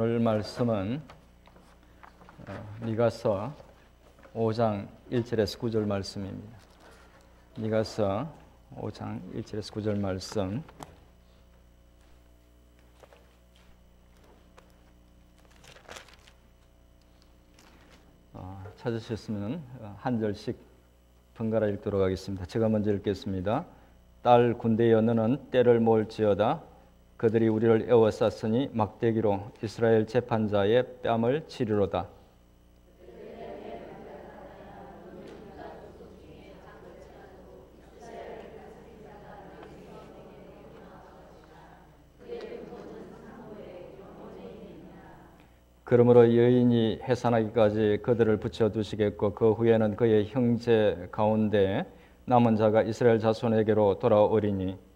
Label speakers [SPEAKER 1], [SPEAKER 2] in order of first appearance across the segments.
[SPEAKER 1] 오늘 말씀은 미가서 5장 1절에서 9절 말씀입니다. 미가서 5장 1절에서 9절 말씀. 찾으셨으면 한 절씩 번갈아 읽도록 하겠습니다. 제가 먼저 읽겠습니다. 딸 군대여 너는 때를 모을지어다. 그들이 우리를 에워쌌으니 막대기로 이스라엘 재판자의 뺨을 치리로다. 그러므로 여인이 해산하기까지 그들을 붙여두시겠고 그 후에는 그의 형제 가운데 남은 자가 이스라엘 자손에게로 돌아오리니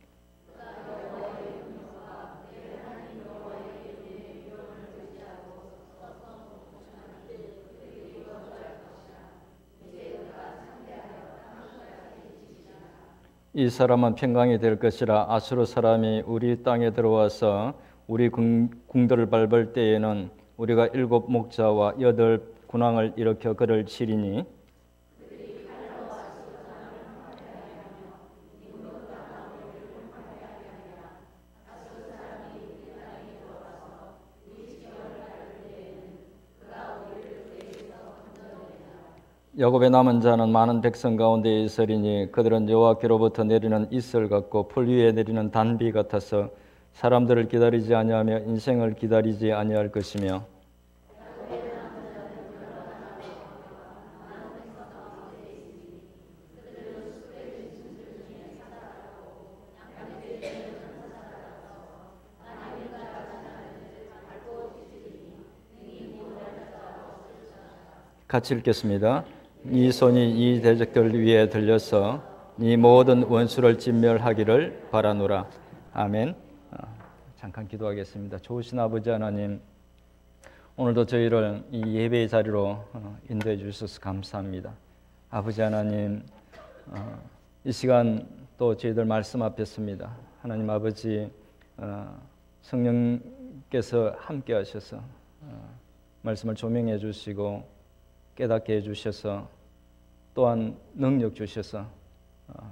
[SPEAKER 1] 이 사람은 평강이 될 것이라. 아수르 사람이 우리 땅에 들어와서 우리 궁들을 밟을 때에는 우리가 7 목자와 8 군왕을 일으켜 그를 치리니 야곱의 남은 자는 많은 백성 가운데 있으리니 그들은 여호와께로부터 내리는 이슬 같고 풀 위에 내리는 단비 같아서 사람들을 기다리지 아니하며 인생을 기다리지 아니할 것이며 같이 읽겠습니다. 이 손이 이 대적들 위에 들려서 이 모든 원수를 진멸하기를 바라노라. 아멘. 잠깐 기도하겠습니다. 좋으신 아버지 하나님, 오늘도 저희를 이 예배의 자리로 인도해 주셔서 감사합니다. 아버지 하나님, 이 시간 또 저희들 말씀 앞에 섭니다. 하나님 아버지, 성령께서 함께 하셔서 말씀을 조명해 주시고 깨닫게 해주셔서 또한 능력 주셔서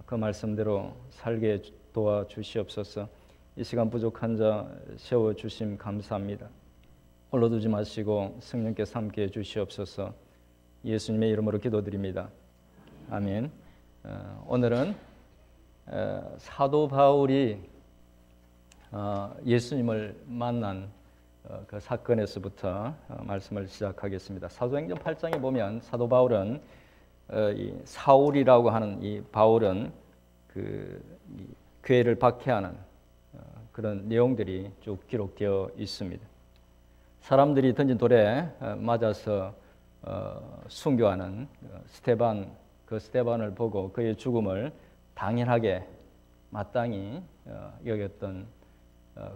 [SPEAKER 1] 그 말씀대로 살게 도와주시옵소서. 이 시간 부족한 자 세워주심 감사합니다. 홀로 두지 마시고 성령께서 함께 해주시옵소서. 예수님의 이름으로 기도드립니다. 아멘. 오늘은 사도 바울이 예수님을 만난 그 사건에서부터 말씀을 시작하겠습니다. 사도행전 8장에 보면 사도 바울은 이 사울이라고 하는 이 바울은 그 교회를 박해하는 그런 내용들이 쭉 기록되어 있습니다. 사람들이 던진 돌에 맞아서 순교하는 스데반, 그 스데반을 보고 그의 죽음을 당연하게 마땅히 여겼던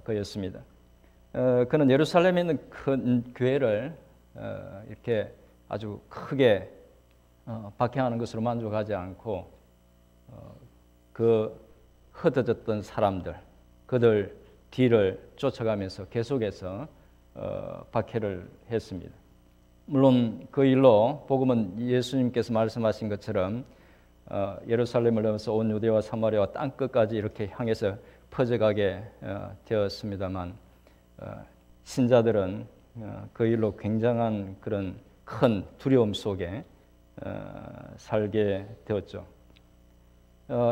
[SPEAKER 1] 그였습니다. 그는 예루살렘에 있는 큰 교회를 이렇게 아주 크게 박해하는 것으로 만족하지 않고 그 흩어졌던 사람들, 그들 뒤를 쫓아가면서 계속해서 박해를 했습니다. 물론 그 일로 복음은 예수님께서 말씀하신 것처럼 예루살렘을 넘어서 온 유대와 사마리아와 땅 끝까지 이렇게 향해서 퍼져가게 되었습니다만 신자들은 그 일로 굉장한 그런 큰 두려움 속에 살게 되었죠.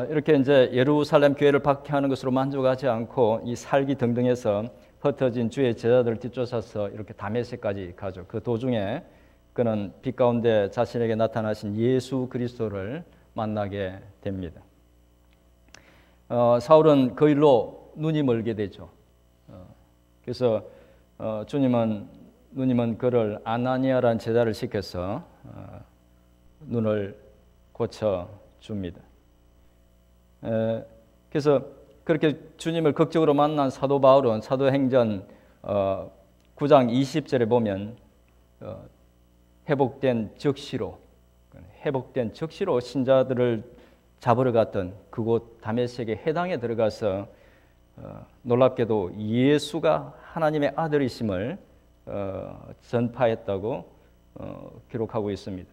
[SPEAKER 1] 이렇게 이제 예루살렘 교회를 박해하는 것으로 만족하지 않고 이 살기 등등해서 흩어진 주의 제자들을 뒤쫓아서 이렇게 다메섹까지 가죠. 그 도중에 그는 빛 가운데 자신에게 나타나신 예수 그리스도를 만나게 됩니다. 사울은 그 일로 눈이 멀게 되죠. 그래서 누님은 그를 아나니아라는 제자를 시켜서 눈을 고쳐 줍니다. 그래서 그렇게 주님을 극적으로 만난 사도 바울은 사도행전 9장 20절에 보면 회복된 즉시로 신자들을 잡으러 갔던 그곳 다메섹의 해당에 들어가서 놀랍게도 예수가 하나님의 아들이심을 전파했다고 기록하고 있습니다.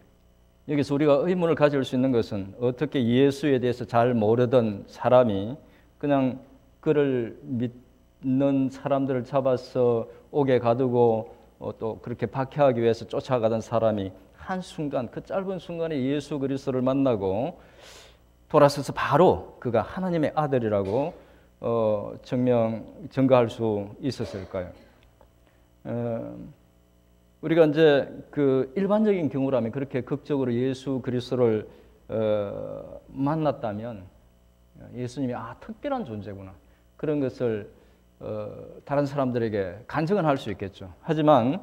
[SPEAKER 1] 여기서 우리가 의문을 가질 수 있는 것은 어떻게 예수에 대해서 잘 모르던 사람이 그냥 그를 믿는 사람들을 잡아서 옥에 가두고 또 그렇게 박해하기 위해서 쫓아가던 사람이 한순간, 그 짧은 순간에 예수 그리스도를 만나고 돌아서서 바로 그가 하나님의 아들이라고 증거할 수 있었을까요? 우리가 이제 그 일반적인 경우라면 그렇게 극적으로 예수 그리스도를 만났다면 예수님이 특별한 존재구나, 그런 것을 다른 사람들에게 간증은 할 수 있겠죠. 하지만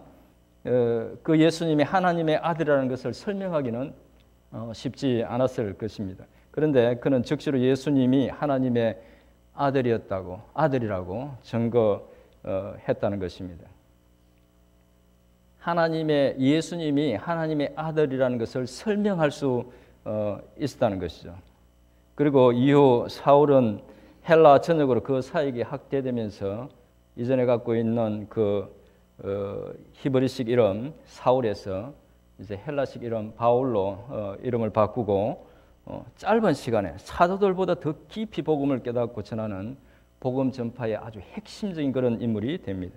[SPEAKER 1] 그 예수님이 하나님의 아들이라는 것을 설명하기는 쉽지 않았을 것입니다. 그런데 그는 즉시로 예수님이 하나님의 아들이라고 증거했다는 것입니다. 예수님이 하나님의 아들이라는 것을 설명할 수 있었다는 것이죠. 그리고 이후 사울은 헬라 전역으로 그 사역이 확대되면서 이전에 갖고 있는 그 히브리식 이름 사울에서 이제 헬라식 이름 바울로 이름을 바꾸고 짧은 시간에 사도들보다 더 깊이 복음을 깨닫고 전하는 복음 전파의 아주 핵심적인 그런 인물이 됩니다.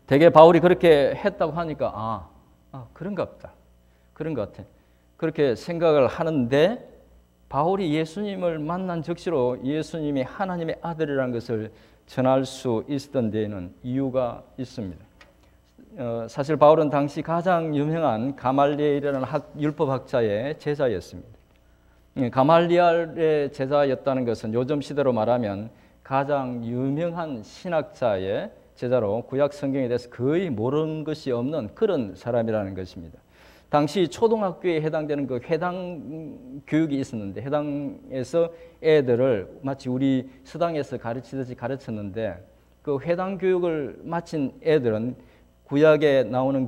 [SPEAKER 1] 대개 바울이 그렇게 했다고 하니까 그런가 보다, 그런 것 같아, 그렇게 생각을 하는데, 바울이 예수님을 만난 즉시로 예수님이 하나님의 아들이라는 것을 전할 수 있었던 데에는 이유가 있습니다. 사실 바울은 당시 가장 유명한 가말리엘이라는 율법학자의 제자였습니다. 가말리엘의 제자였다는 것은 요즘 시대로 말하면 가장 유명한 신학자의 제자로 구약 성경에 대해서 거의 모르는 것이 없는 그런 사람이라는 것입니다. 당시 초등학교에 해당되는 그 회당 교육이 있었는데, 회당에서 애들을 마치 우리 서당에서 가르치듯이 가르쳤는데, 그 회당 교육을 마친 애들은 구약에 나오는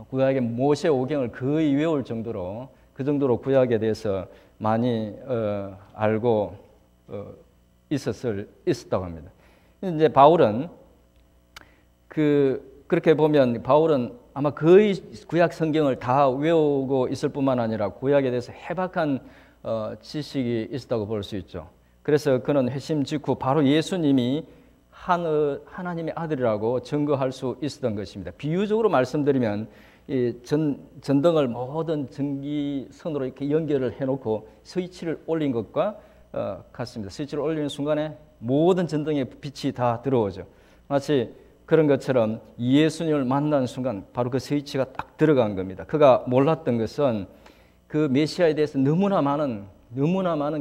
[SPEAKER 1] 구약의 모세 오경을 거의 외울 정도로, 그 정도로 구약에 대해서 많이 알고 있었다고 합니다. 이제 바울은 그렇게 보면 바울은 아마 거의 구약 성경을 다 외우고 있을 뿐만 아니라 구약에 대해서 해박한 지식이 있었다고 볼 수 있죠. 그래서 그는 회심 직후 바로 예수님이 하나님의 아들이라고 증거할 수 있었던 것입니다. 비유적으로 말씀드리면 이 전등을 모든 전기선으로 이렇게 연결을 해놓고 스위치를 올린 것과 같습니다. 스위치를 올리는 순간에 모든 전등의 빛이 다 들어오죠. 마치 그런 것처럼 예수님을 만난 순간 바로 그 스위치가 딱 들어간 겁니다. 그가 몰랐던 것은 그 메시아에 대해서 너무나 많은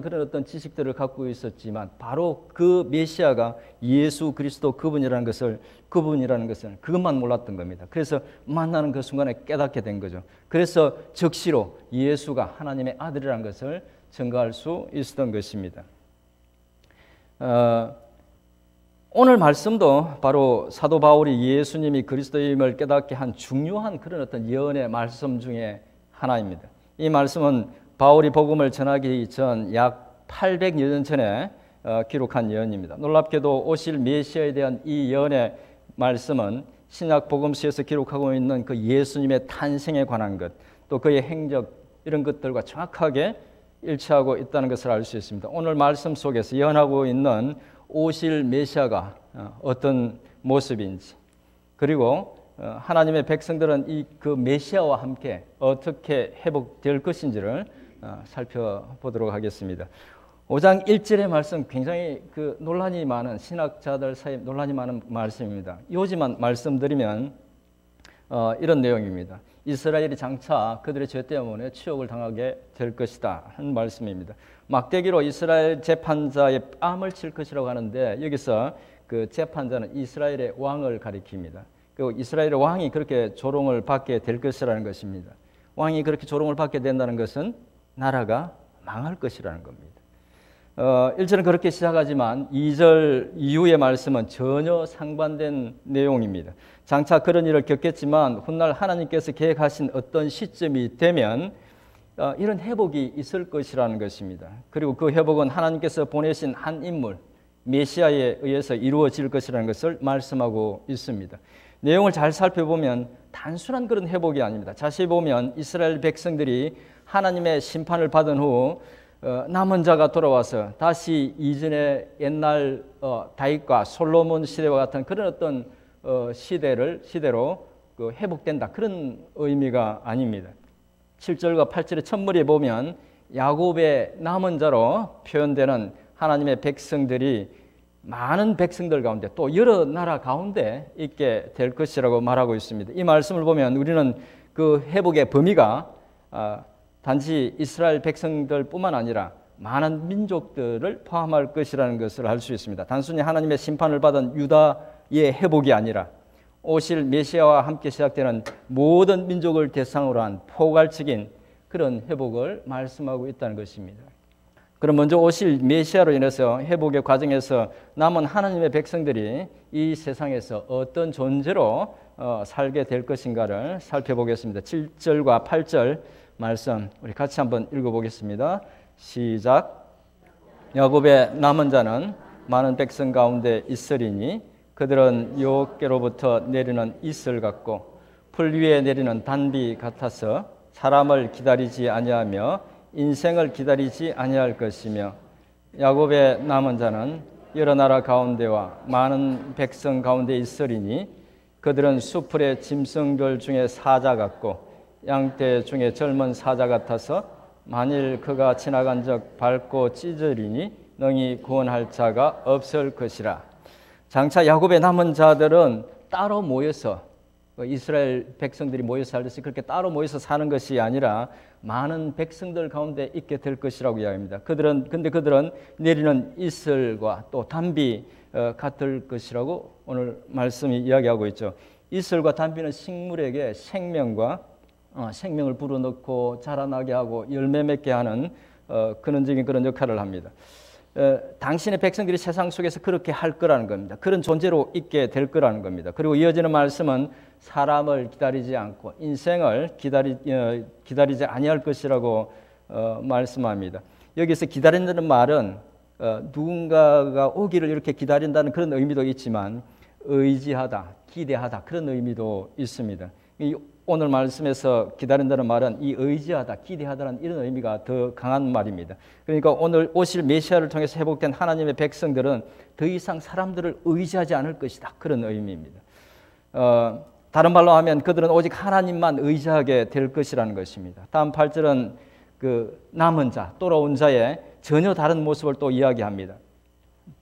[SPEAKER 1] 그런 어떤 지식들을 갖고 있었지만, 바로 그 메시아가 예수 그리스도 그분이라는 것을 그것만 몰랐던 겁니다. 그래서 만나는 그 순간에 깨닫게 된 거죠. 그래서 즉시로 예수가 하나님의 아들이라는 것을 증거할 수 있었던 것입니다. 오늘 말씀도 바로 사도 바울이 예수님이 그리스도임을 깨닫게 한 중요한 그런 어떤 예언의 말씀 중에 하나입니다. 이 말씀은 바울이 복음을 전하기 전 약 800여 년 전에 기록한 예언입니다. 놀랍게도 오실 메시아에 대한 이 예언의 말씀은 신약 복음서에서 기록하고 있는 그 예수님의 탄생에 관한 것, 또 그의 행적, 이런 것들과 정확하게 일치하고 있다는 것을 알 수 있습니다. 오늘 말씀 속에서 예언하고 있는 오실 메시아가 어떤 모습인지, 그리고 하나님의 백성들은 그 메시아와 함께 어떻게 회복될 것인지를 살펴보도록 하겠습니다. 5장 1절의 말씀, 굉장히 논란이 많은, 신학자들 사이에 논란이 많은 말씀입니다. 요지만 말씀드리면 이런 내용입니다. 이스라엘이 장차 그들의 죄 때문에 치욕을 당하게 될 것이다 하는 말씀입니다. 막대기로 이스라엘 재판자의 뺨을 칠 것이라고 하는데, 여기서 그 재판자는 이스라엘의 왕을 가리킵니다. 그리고 이스라엘의 왕이 그렇게 조롱을 받게 될 것이라는 것입니다. 왕이 그렇게 조롱을 받게 된다는 것은 나라가 망할 것이라는 겁니다. 1절은 그렇게 시작하지만 2절 이후의 말씀은 전혀 상반된 내용입니다. 장차 그런 일을 겪겠지만 훗날 하나님께서 계획하신 어떤 시점이 되면 이런 회복이 있을 것이라는 것입니다. 그리고 그 회복은 하나님께서 보내신 한 인물, 메시아에 의해서 이루어질 것이라는 것을 말씀하고 있습니다. 내용을 잘 살펴보면 단순한 그런 회복이 아닙니다. 자세히 보면 이스라엘 백성들이 하나님의 심판을 받은 후 남은 자가 돌아와서 다시 이전의 옛날 다윗과 솔로몬 시대와 같은 그런 어떤 시대로 회복된다, 그런 의미가 아닙니다. 7절과 8절의 첫머리에 보면 야곱의 남은 자로 표현되는 하나님의 백성들이 많은 백성들 가운데 또 여러 나라 가운데 있게 될 것이라고 말하고 있습니다. 이 말씀을 보면 우리는 그 회복의 범위가 단지 이스라엘 백성들뿐만 아니라 많은 민족들을 포함할 것이라는 것을 알 수 있습니다. 단순히 하나님의 심판을 받은 유다의 회복이 아니라 오실 메시아와 함께 시작되는 모든 민족을 대상으로 한 포괄적인 그런 회복을 말씀하고 있다는 것입니다. 그럼 먼저 오실 메시아로 인해서 회복의 과정에서 남은 하나님의 백성들이 이 세상에서 어떤 존재로 살게 될 것인가를 살펴보겠습니다. 7절과 8절 말씀 우리 같이 한번 읽어보겠습니다. 시작. 야곱의 남은 자는 많은 백성 가운데 있으리니 그들은 여호와께로부터 내리는 이슬 같고 풀 위에 내리는 단비 같아서 사람을 기다리지 아니하며 인생을 기다리지 아니할 것이며 야곱의 남은 자는 여러 나라 가운데와 많은 백성 가운데 있으리니 그들은 수풀의 짐승들 중에 사자 같고 양떼 중에 젊은 사자 같아서 만일 그가 지나간 적 밟고 찢으리니 능히 구원할 자가 없을 것이라. 장차 야곱의 남은 자들은 따로 모여서 이스라엘 백성들이 모여서 살듯이 그렇게 따로 모여서 사는 것이 아니라 많은 백성들 가운데 있게 될 것이라고 이야기합니다. 근데 그들은 내리는 이슬과 또 단비 같을 것이라고 오늘 말씀이 이야기하고 있죠. 이슬과 단비는 식물에게 생명을 불어넣고 자라나게 하고 열매 맺게 하는 근원적인 그런 역할을 합니다. 당신의 백성들이 세상 속에서 그렇게 할 거라는 겁니다. 그런 존재로 있게 될 거라는 겁니다. 그리고 이어지는 말씀은 사람을 기다리지 않고 인생을 기다리지 아니할 것이라고 말씀합니다. 여기서 기다린다는 말은 누군가가 오기를 이렇게 기다린다는 그런 의미도 있지만 의지하다, 기대하다 그런 의미도 있습니다. 오늘 말씀에서 기다린다는 말은 이 의지하다, 기대하다는 이런 의미가 더 강한 말입니다. 그러니까 오늘 오실 메시아를 통해서 회복된 하나님의 백성들은 더 이상 사람들을 의지하지 않을 것이다, 그런 의미입니다. 다른 말로 하면 그들은 오직 하나님만 의지하게 될 것이라는 것입니다. 다음 8절은 그 남은 자, 돌아온 자의 전혀 다른 모습을 또 이야기합니다.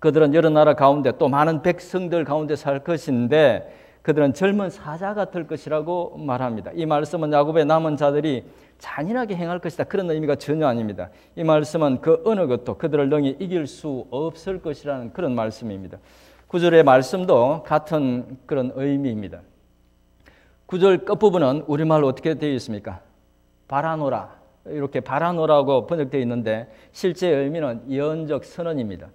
[SPEAKER 1] 그들은 여러 나라 가운데 또 많은 백성들 가운데 살 것인데 그들은 젊은 사자 같을 것이라고 말합니다. 이 말씀은 야곱의 남은 자들이 잔인하게 행할 것이다, 그런 의미가 전혀 아닙니다. 이 말씀은 그 어느 것도 그들을 능히 이길 수 없을 것이라는 그런 말씀입니다. 9절의 말씀도 같은 그런 의미입니다. 9절 끝부분은 우리말로 어떻게 되어 있습니까? 바라노라, 이렇게 바라노라고 번역되어 있는데 실제 의미는 예언적 선언입니다.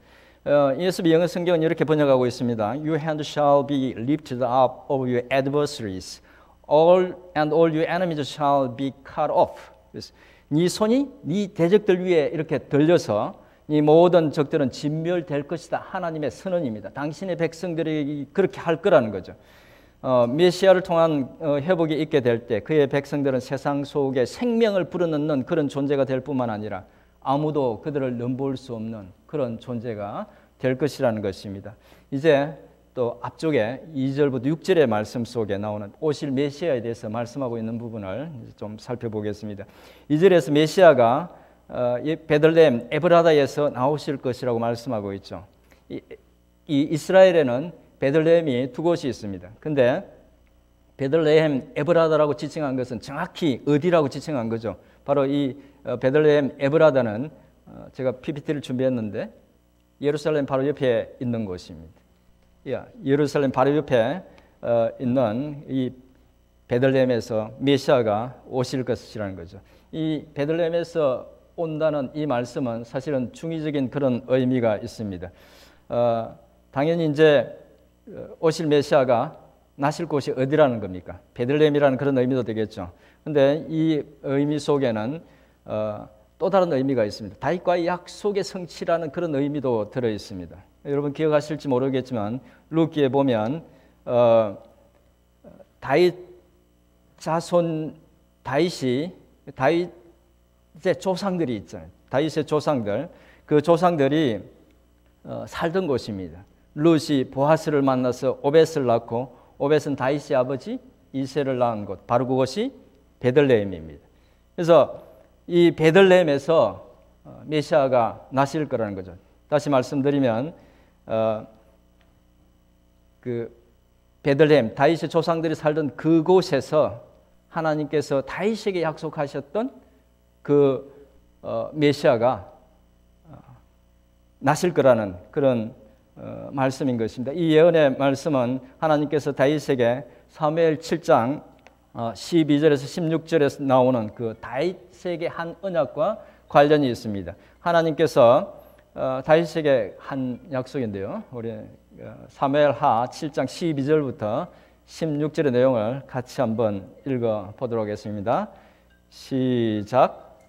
[SPEAKER 1] ESV 영어 성경은 이렇게 번역하고 있습니다. Your hand shall be lifted up over your adversaries, all your enemies shall be cut off. 네 손이 네 대적들 위에 이렇게 들려서 네 모든 적들은 진멸될 것이다, 하나님의 선언입니다. 당신의 백성들이 그렇게 할 거라는 거죠. 메시아를 통한 회복이 있게 될 때 그의 백성들은 세상 속에 생명을 불어넣는 그런 존재가 될 뿐만 아니라 아무도 그들을 넘볼 수 없는 그런 존재가 될 것이라는 것입니다. 이제 또 앞쪽에 2절부터 6절의 말씀 속에 나오는 오실 메시아에 대해서 말씀하고 있는 부분을 좀 살펴보겠습니다. 2절에서 메시아가 베들레헴 에브라다에서 나오실 것이라고 말씀하고 있죠. 이 이스라엘에는 베들레헴이 두 곳이 있습니다. 근데 베들레헴 에브라다라고 지칭한 것은 정확히 어디라고 지칭한 거죠? 바로 이 베들레헴 에브라다는 제가 PPT를 준비했는데 예루살렘 바로 옆에 있는 곳입니다. 예루살렘 바로 옆에 있는 이 베들레헴에서 메시아가 오실 것이라는 거죠. 이 베들레헴에서 온다는 이 말씀은 사실은 중의적인 그런 의미가 있습니다. 당연히 이제 오실 메시아가 나실 곳이 어디라는 겁니까? 베들레헴이라는 그런 의미도 되겠죠. 근데 이 의미 속에는 또 다른 의미가 있습니다. 다윗과의 약속의 성취라는 그런 의미도 들어 있습니다. 여러분 기억하실지 모르겠지만 루키에 보면 다윗 자손 다윗의 조상들이 있잖아요. 다윗의 조상들, 그 조상들이 살던 곳입니다. 룻이 보아스를 만나서 오벳을 낳고 오벳은 다윗의 아버지 이새를 낳은 곳, 바로 그것이 베들레헴입니다. 그래서 이 베들레헴에서 메시아가 나실 거라는 거죠. 다시 말씀드리면 그 베들레헴, 다윗의 조상들이 살던 그곳에서 하나님께서 다윗에게 약속하셨던 그 메시아가 나실 거라는 그런 말씀인 것입니다. 이 예언의 말씀은 하나님께서 다윗에게 사무엘 7장 12절에서 16절에서 나오는 그 다윗에게 한 언약과 관련이 있습니다. 하나님께서 다윗에게 한 약속인데요. 우리 사무엘하 7장 12절부터 16절의 내용을 같이 한번 읽어 보도록 하겠습니다. 시작.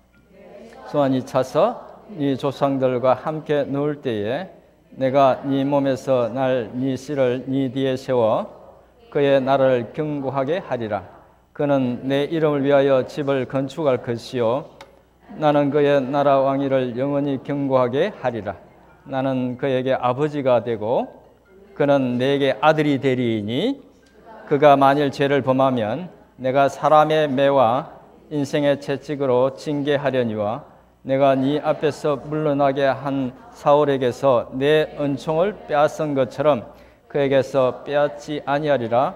[SPEAKER 1] 소환이 차서 네 조상들과 함께 누울 때에 내가 네 몸에서 네 씨를 네 뒤에 세워 그의 나라를 견고하게 하리라. 그는 내 이름을 위하여 집을 건축할 것이요 나는 그의 나라 왕위를 영원히 견고하게 하리라. 나는 그에게 아버지가 되고 그는 내게 아들이 되리니 그가 만일 죄를 범하면 내가 사람의 매와 인생의 채찍으로 징계하려니와 내가 네 앞에서 물러나게 한 사울에게서 내 은총을 빼앗은 것처럼 그에게서 빼앗지 아니하리라.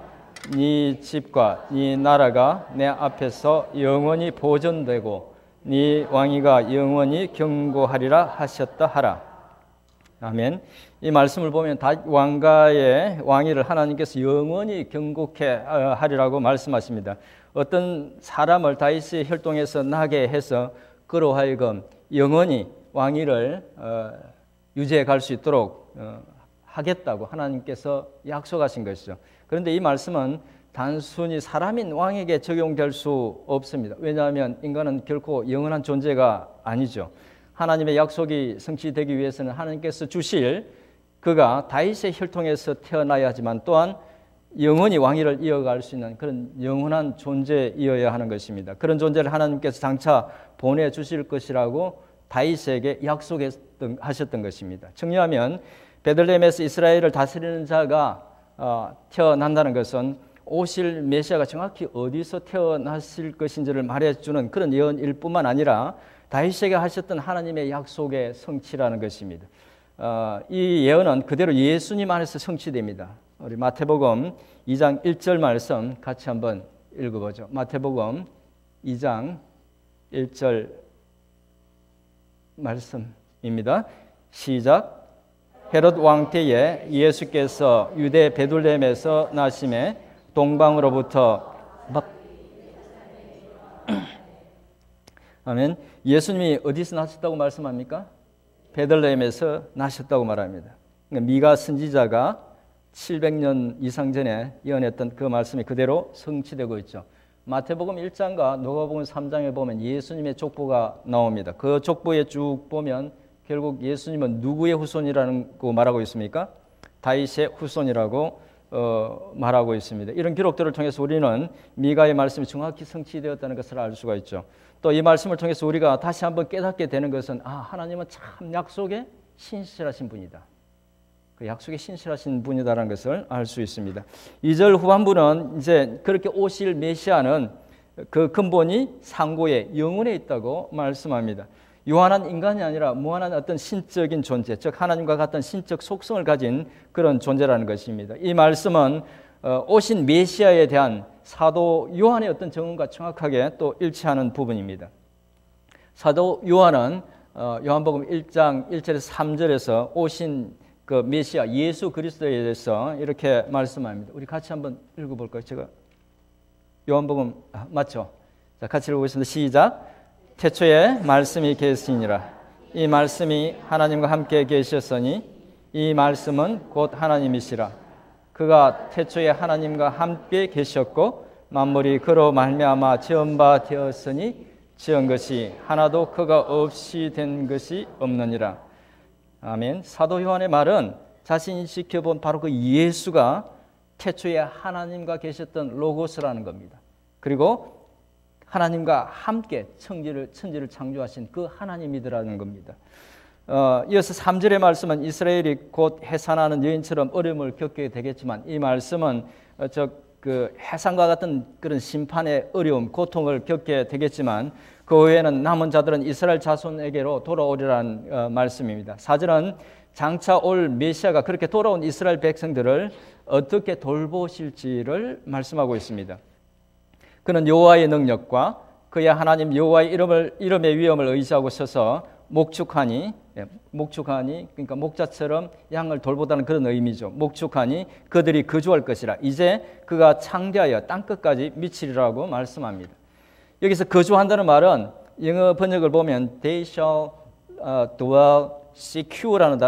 [SPEAKER 1] 네 집과 네 나라가 내 앞에서 영원히 보존되고 네 왕위가 영원히 견고하리라 하셨다 하라. 아멘. 이 말씀을 보면 다윗 왕가의 왕위를 하나님께서 영원히 견고케 하리라고 말씀하십니다. 어떤 사람을 다윗의 혈통에서 나게 해서 그로 하여금 영원히 왕위를 유지해 갈 수 있도록 하겠다고 하나님께서 약속하신 것이죠. 그런데 이 말씀은 단순히 사람인 왕에게 적용될 수 없습니다. 왜냐하면 인간은 결코 영원한 존재가 아니죠. 하나님의 약속이 성취되기 위해서는 하나님께서 주실 그가 다윗의 혈통에서 태어나야 하지만 또한 영원히 왕위를 이어갈 수 있는 그런 영원한 존재이어야 하는 것입니다. 그런 존재를 하나님께서 장차 보내주실 것이라고 다윗에게 약속하셨던 것입니다. 정리하면 베들레헴에서 이스라엘을 다스리는 자가 태어난다는 것은 오실 메시아가 정확히 어디서 태어났을 것인지를 말해주는 그런 예언일 뿐만 아니라 다윗에게 하셨던 하나님의 약속의 성취라는 것입니다. 이 예언은 그대로 예수님 안에서 성취됩니다. 우리 마태복음 2장 1절 말씀 같이 한번 읽어보죠. 마태복음 2장 1절 말씀입니다. 시작. 헤롯 왕 때에 예수께서 유대 베들레헴에서 나심에 동방으로부터 아멘. 예수님이 어디서 나셨다고 말씀합니까? 베들레헴에서 나셨다고 말합니다. 그러니까 미가 선지자가 700년 이상 전에 예언했던 그 말씀이 그대로 성취되고 있죠. 마태복음 1장과 누가복음 3장에 보면 예수님의 족보가 나옵니다. 그 족보에 쭉 보면 결국 예수님은 누구의 후손이라고 말하고 있습니까? 다윗의 후손이라고 말하고 있습니다. 이런 기록들을 통해서 우리는 미가의 말씀이 정확히 성취되었다는 것을 알 수가 있죠. 또 이 말씀을 통해서 우리가 다시 한번 깨닫게 되는 것은 하나님은 참 약속에 신실하신 분이다. 그 약속에 신실하신 분이다라는 것을 알 수 있습니다. 2절 후반부는 이제 그렇게 오실 메시아는 그 근본이 상고에 영혼에 있다고 말씀합니다. 유한한 인간이 아니라 무한한 어떤 신적인 존재, 즉 하나님과 같은 신적 속성을 가진 그런 존재라는 것입니다. 이 말씀은 오신 메시아에 대한 사도 요한의 어떤 증언과 정확하게 또 일치하는 부분입니다. 사도 요한은 요한복음 1장 1절에서 3절에서 오신 그 메시아 예수 그리스도에 대해서 이렇게 말씀합니다. 우리 같이 한번 읽어볼까요? 제가 요한복음 맞죠? 자, 같이 읽어보겠습니다. 시작. 태초에 말씀이 계시니라. 이 말씀이 하나님과 함께 계셨으니 이 말씀은 곧 하나님이시라. 그가 태초에 하나님과 함께 계셨고 만물이 그로 말미암아 지은 바 되었으니 지은 것이 하나도 그가 없이 된 것이 없느니라. 아멘. 사도 요한의 말은 자신이 지켜본 바로 그 예수가 태초에 하나님과 계셨던 로고스라는 겁니다. 그리고 하나님과 함께 천지를 창조하신 그 하나님이더라는 겁니다. 이어서 3절의 말씀은 이스라엘이 곧 해산하는 여인처럼 어려움을 겪게 되겠지만, 이 말씀은 그 해산과 같은 그런 심판의 어려움, 고통을 겪게 되겠지만 그 후에는 남은 자들은 이스라엘 자손에게로 돌아오리라는 말씀입니다. 4절은 장차 올 메시아가 그렇게 돌아온 이스라엘 백성들을 어떻게 돌보실지를 말씀하고 있습니다. 그는 여호와의 능력과 그의 하나님 여호와의 이름의 위엄을 의지하고 서서 목축하니 그러니까 목자처럼 양을 돌보다는 그런 의미죠. 목축하니 그들이 거주할 것이라. 이제 그가 창대하여 땅끝까지 미치리라고 말씀합니다. 여기서 거주한다는 말은 영어 번역을 보면 they shall dwell secure라는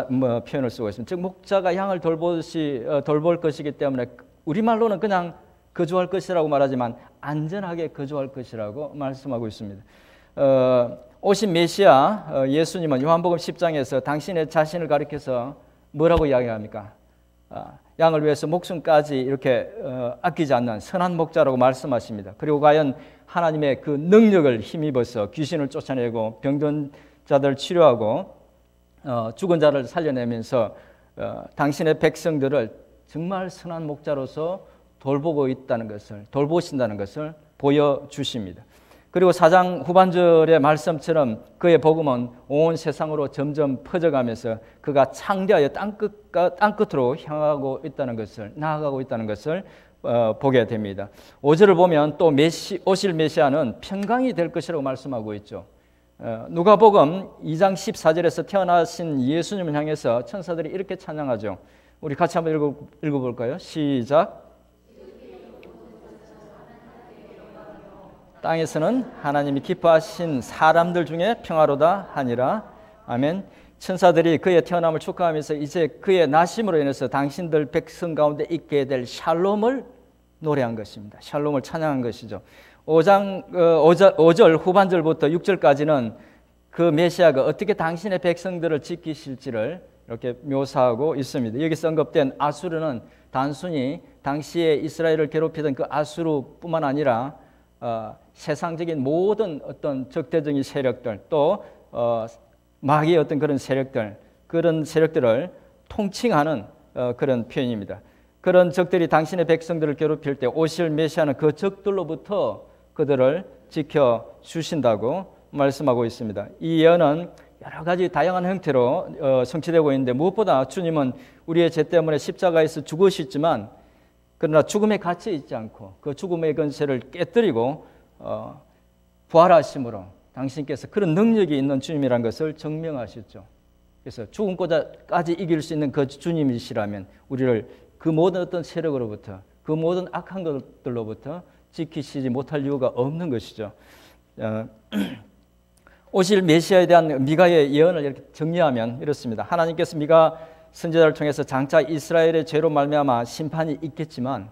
[SPEAKER 1] 표현을 쓰고 있습니다. 즉 목자가 양을 돌볼 것이기 때문에 우리말로는 그냥 거주할 것이라고 말하지만 안전하게 거주할 것이라고 말씀하고 있습니다. 오신 메시아 예수님은 요한복음 10장에서 당신의 자신을 가리켜서 뭐라고 이야기합니까? 양을 위해서 목숨까지 이렇게 아끼지 않는 선한 목자라고 말씀하십니다. 그리고 과연 하나님의 그 능력을 힘입어서 귀신을 쫓아내고 병든 자들을 치료하고 죽은 자를 살려내면서 당신의 백성들을 정말 선한 목자로서 돌보신다는 것을 보여주십니다. 그리고 4장 후반절의 말씀처럼 그의 복음은 온 세상으로 점점 퍼져가면서 그가 창대하여 땅끝으로 나아가고 있다는 것을 보게 됩니다. 5절을 보면 또 오실 메시아는 평강이 될 것이라고 말씀하고 있죠. 누가복음 2장 14절에서 태어나신 예수님을 향해서 천사들이 이렇게 찬양하죠. 우리 같이 한번 읽어볼까요? 시작. 땅에서는 하나님이 기뻐하신 사람들 중에 평화로다 하니라. 아멘. 천사들이 그의 태어남을 축하하면서 이제 그의 나심으로 인해서 당신들 백성 가운데 있게 될 샬롬을 노래한 것입니다. 샬롬을 찬양한 것이죠. 5절 후반절부터 6절까지는 그 메시아가 어떻게 당신의 백성들을 지키실지를 이렇게 묘사하고 있습니다. 여기 언급된 아수르는 단순히 당시에 이스라엘을 괴롭히던 그 아수르뿐만 아니라 세상적인 모든 어떤 적대적인 세력들 또 마귀의 어떤 그런 세력들을 통칭하는 그런 표현입니다. 그런 적들이 당신의 백성들을 괴롭힐 때 오실 메시아는 그 적들로부터 그들을 지켜주신다고 말씀하고 있습니다. 이 예언은 여러 가지 다양한 형태로 성취되고 있는데 무엇보다 주님은 우리의 죄 때문에 십자가에서 죽으셨지만 그러나 죽음에 갇혀 있지 않고 그 죽음의 권세를 깨뜨리고 부활하심으로 당신께서 그런 능력이 있는 주님이라는 것을 증명하셨죠. 그래서 죽음까지 이길 수 있는 그 주님이시라면 우리를 그 모든 어떤 세력으로부터 그 모든 악한 것들로부터 지키시지 못할 이유가 없는 것이죠. 오실 메시아에 대한 미가의 예언을 이렇게 정리하면 이렇습니다. 하나님께서 미가 선지자를 통해서 장차 이스라엘의 죄로 말미암아 심판이 있겠지만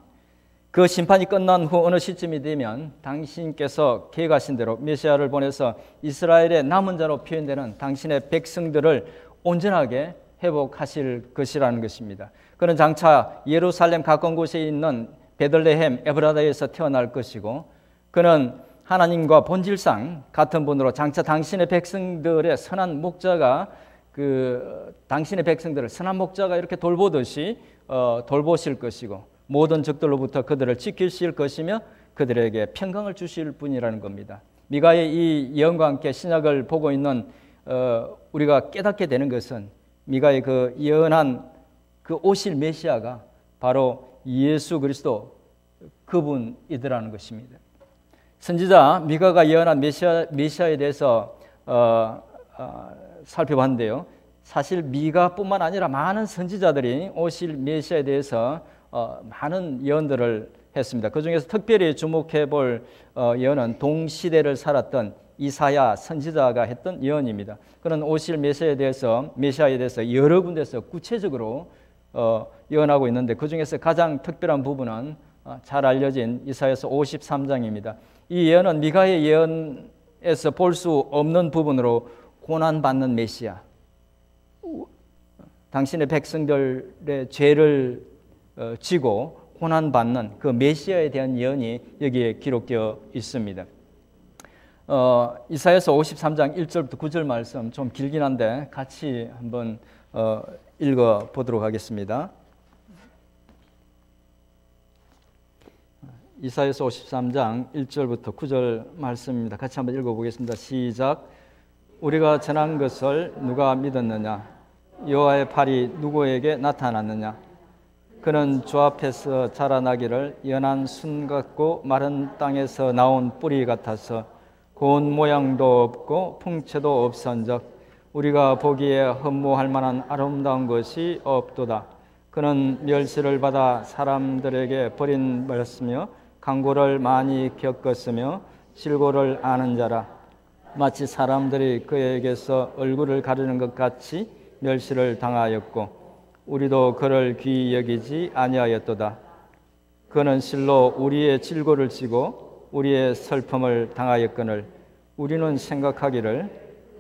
[SPEAKER 1] 그 심판이 끝난 후 어느 시점이 되면 당신께서 계획하신 대로 메시아를 보내서 이스라엘의 남은 자로 표현되는 당신의 백성들을 온전하게 회복하실 것이라는 것입니다. 그는 장차 예루살렘 가까운 곳에 있는 베들레헴 에브라다에서 태어날 것이고 그는 하나님과 본질상 같은 분으로 장차 당신의 백성들의 선한 목자가 당신의 백성들을 선한 목자가 이렇게 돌보듯이 돌보실 것이고 모든 적들로부터 그들을 지키실 것이며 그들에게 평강을 주실 분이라는 겁니다. 미가의 이 예언과 함께 신약을 보고 있는 우리가 깨닫게 되는 것은 미가의 그 예언한 그 오실 메시아가 바로 예수 그리스도 그분이더라는 것입니다. 선지자 미가가 예언한 메시아에 대해서 살펴봤는데요. 사실 미가뿐만 아니라 많은 선지자들이 오실 메시아에 대해서 많은 예언들을 했습니다. 그중에서 특별히 주목해 볼 예언은 동시대를 살았던 이사야 선지자가 했던 예언입니다. 그는 오실 메시아에 대해서 여러 군데서 구체적으로 예언하고 있는데 그중에서 가장 특별한 부분은 잘 알려진 이사야서 53장입니다. 이 예언은 미가의 예언에서 볼 수 없는 부분으로 고난받는 메시아, 당신의 백성들의 죄를 지고 고난받는 그 메시아에 대한 예언이 여기에 기록되어 있습니다. 이사야서 53장 1절부터 9절 말씀 좀 길긴 한데 같이 한번 읽어보도록 하겠습니다. 이사야서 53장 1절부터 9절 말씀입니다. 같이 한번 읽어보겠습니다. 시작. 우리가 전한 것을 누가 믿었느냐? 여호와의 팔이 누구에게 나타났느냐? 그는 주 앞에서 자라나기를 연한 순 같고 마른 땅에서 나온 뿌리 같아서 고운 모양도 없고 풍채도 없은즉 우리가 보기에 흠모할 만한 아름다운 것이 없도다. 그는 멸시를 받아 사람들에게 버림받았으며 강고를 많이 겪었으며 질고를 아는 자라. 마치 사람들이 그에게서 얼굴을 가리는 것 같이 멸시를 당하였고 우리도 그를 귀히 여기지 아니하였도다. 그는 실로 우리의 질고를 지고 우리의 슬픔을 당하였거늘 우리는 생각하기를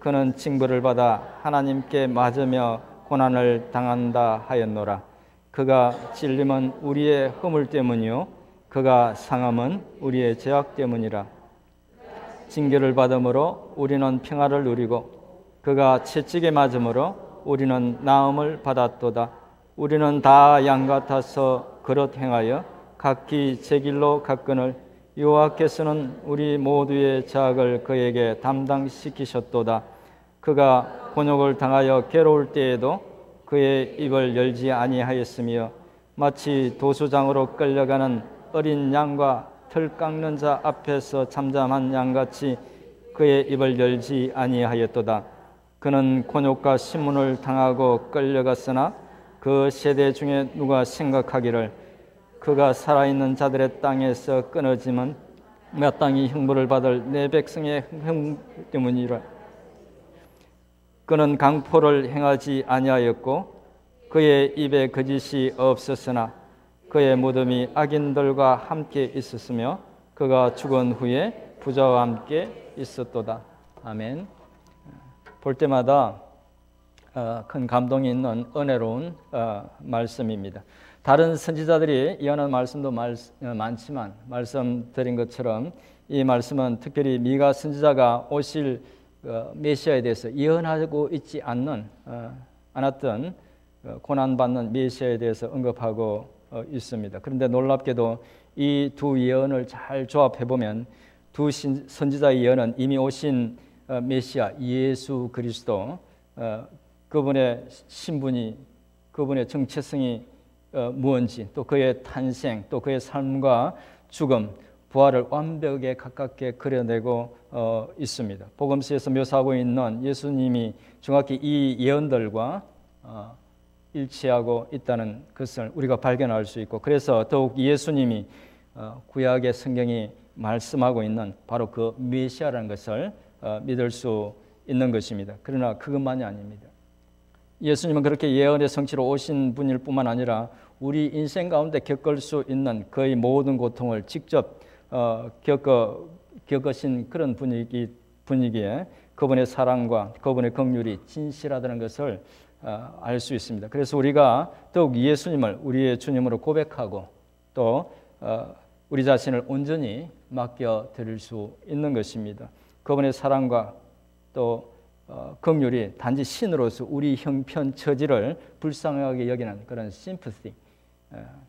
[SPEAKER 1] 그는 징벌을 받아 하나님께 맞으며 고난을 당한다 하였노라. 그가 찔림은 우리의 허물 때문이요 그가 상함은 우리의 죄악 때문이라. 징계를 받음으로 우리는 평화를 누리고 그가 채찍에 맞음으로 우리는 나음을 받았도다. 우리는 다 양 같아서 그릇 행하여 각기 제 길로 갔거늘 여호와께서는 우리 모두의 죄악을 그에게 담당시키셨도다. 그가 곤욕을 당하여 괴로울 때에도 그의 입을 열지 아니하였으며 마치 도수장으로 끌려가는 어린 양과 털 깎는 자 앞에서 잠잠한 양같이 그의 입을 열지 아니하였도다. 그는 곤욕과 신문을 당하고 끌려갔으나 그 세대 중에 누가 생각하기를 그가 살아있는 자들의 땅에서 끊어짐은 마땅히 형벌을 받을 내 백성의 형 때문이라. 그는 강포를 행하지 아니하였고 그의 입에 거짓이 없었으나 그의 무덤이 악인들과 함께 있었으며 그가 죽은 후에 부자와 함께 있었도다. 아멘. 볼 때마다 큰 감동이 있는 은혜로운 말씀입니다. 다른 선지자들이 예언한 말씀도 많지만 말씀드린 것처럼 이 말씀은 특별히 미가 선지자가 오실 메시아에 대해서 예언하고 있지 않았던 고난받는 메시아에 대해서 언급하고 있습니다. 그런데 놀랍게도 이 두 예언을 잘 조합해보면 두 선지자의 예언은 이미 오신 메시아 예수 그리스도 그분의 신분이 그분의 정체성이 무언지 또 그의 탄생 또 그의 삶과 죽음 부활을 완벽하게 가깝게 그려내고 있습니다. 복음서에서 묘사하고 있는 예수님이 정확히 이 예언들과 일치하고 있다는 것을 우리가 발견할 수 있고 그래서 더욱 예수님이 구약의 성경이 말씀하고 있는 바로 그 메시아라는 것을 믿을 수 있는 것입니다. 그러나 그것만이 아닙니다. 예수님은 그렇게 예언의 성취로 오신 분일 뿐만 아니라 우리 인생 가운데 겪을 수 있는 거의 모든 고통을 직접 겪으신 그런 분위기에 그분의 사랑과 그분의 긍휼이 진실하다는 것을 알 수 있습니다. 그래서 우리가 더욱 예수님을 우리의 주님으로 고백하고 또 우리 자신을 온전히 맡겨드릴 수 있는 것입니다. 그분의 사랑과 또 긍휼이 단지 신으로서 우리 형편 처지를 불쌍하게 여기는 그런 심퍼시,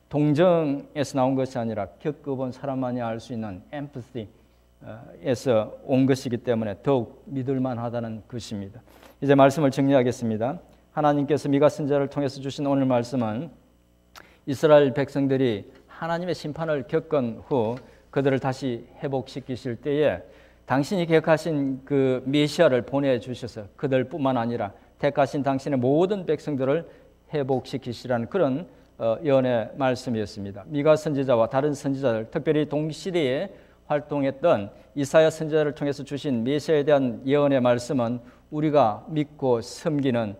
[SPEAKER 1] 동정에서 나온 것이 아니라 겪어본 사람만이 알 수 있는 엠퍼시에서 온 것이기 때문에 더욱 믿을만하다는 것입니다. 이제 말씀을 정리하겠습니다. 하나님께서 미가 선지자를 통해서 주신 오늘 말씀은 이스라엘 백성들이 하나님의 심판을 겪은 후 그들을 다시 회복시키실 때에 당신이 계획하신 그 메시아를 보내주셔서 그들뿐만 아니라 택하신 당신의 모든 백성들을 회복시키시라는 그런 예언의 말씀이었습니다. 미가 선지자와 다른 선지자들, 특별히 동시대에 활동했던 이사야 선지자를 통해서 주신 메시아에 대한 예언의 말씀은 우리가 믿고 섬기는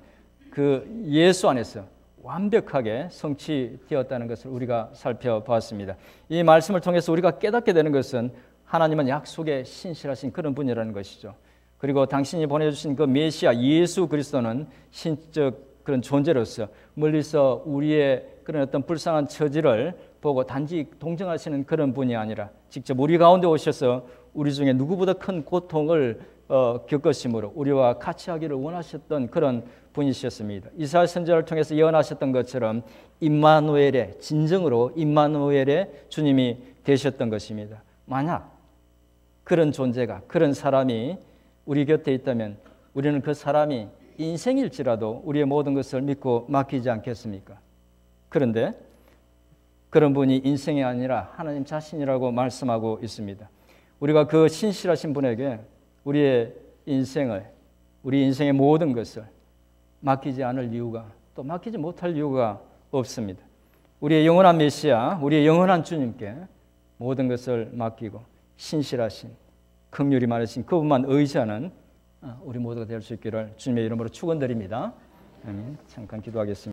[SPEAKER 1] 그 예수 안에서 완벽하게 성취되었다는 것을 우리가 살펴보았습니다. 이 말씀을 통해서 우리가 깨닫게 되는 것은 하나님은 약속에 신실하신 그런 분이라는 것이죠. 그리고 당신이 보내주신 그 메시아 예수 그리스도는 신적 그런 존재로서 멀리서 우리의 그런 어떤 불쌍한 처지를 보고 단지 동정하시는 그런 분이 아니라 직접 우리 가운데 오셔서 우리 중에 누구보다 큰 고통을 겪으심으로 우리와 같이 하기를 원하셨던 그런 분이셨습니다. 이사야 선지자를 통해서 예언하셨던 것처럼 임마누엘의 진정으로 임마누엘의 주님이 되셨던 것입니다. 만약 그런 존재가 그런 사람이 우리 곁에 있다면 우리는 그 사람이 인생일지라도 우리의 모든 것을 믿고 맡기지 않겠습니까? 그런데 그런 분이 인생이 아니라 하나님 자신이라고 말씀하고 있습니다. 우리가 그 신실하신 분에게 우리의 인생을, 우리 인생의 모든 것을 맡기지 않을 이유가, 또 맡기지 못할 이유가 없습니다. 우리의 영원한 메시아, 우리의 영원한 주님께 모든 것을 맡기고 신실하신, 긍휼이 많으신 그분만 의지하는 우리 모두가 될 수 있기를 주님의 이름으로 축원드립니다. 아멘. 잠깐 기도하겠습니다.